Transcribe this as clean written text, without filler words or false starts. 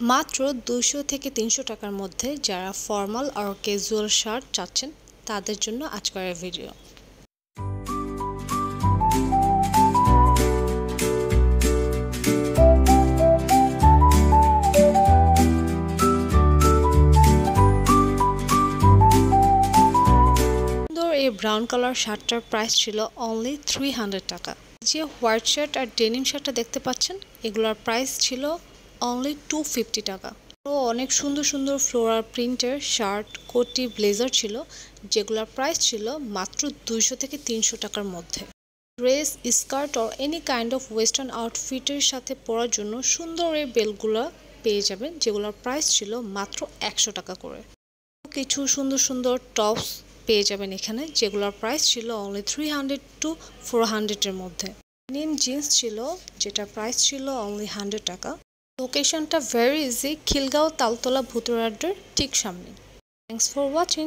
মাত্র 200 থেকে 300 টাকার মধ্যে যারা ফর্মাল আর ক্যাজুয়াল শার্ট চাচ্ছেন তাদের জন্য আজকের এই ভিডিও। সুন্দর এই ব্রাউন কালার শার্টটার প্রাইস ছিল অনলি 300 টাকা। যে হোয়াইট শার্ট আর ডেনিম শার্টটা দেখতে পাচ্ছেন এগুলোর প্রাইস ছিল অনলি 250 টাকা। অনেক সুন্দর সুন্দর ফ্লোরাল প্রিন্টের শার্ট, কোটি, ব্লেজার ছিল যেগুলোর প্রাইস ছিল মাত্র 200 থেকে 300 টাকার মধ্যে। Dress, skirt or any kind of western আউটফিটের সাথে পরার জন্য সুন্দর এই বেল্টগুলো পেয়ে যাবেন যেগুলোর প্রাইস ছিল মাত্র 100 টাকা করে। কিছু সুন্দর সুন্দর টপস পেয়ে যাবেন এখানে যেগুলোর প্রাইস ছিল অনলি 300 টু 400 এর মধ্যে। নিম জিন্স ছিল যেটার প্রাইস ছিল অনলি 100 টাকা। লোকেশনটা ভেরি ইজি, খিলগাঁও তালতলা ভুতুড়াড্ডার ঠিক সামনে। Thanks for watching.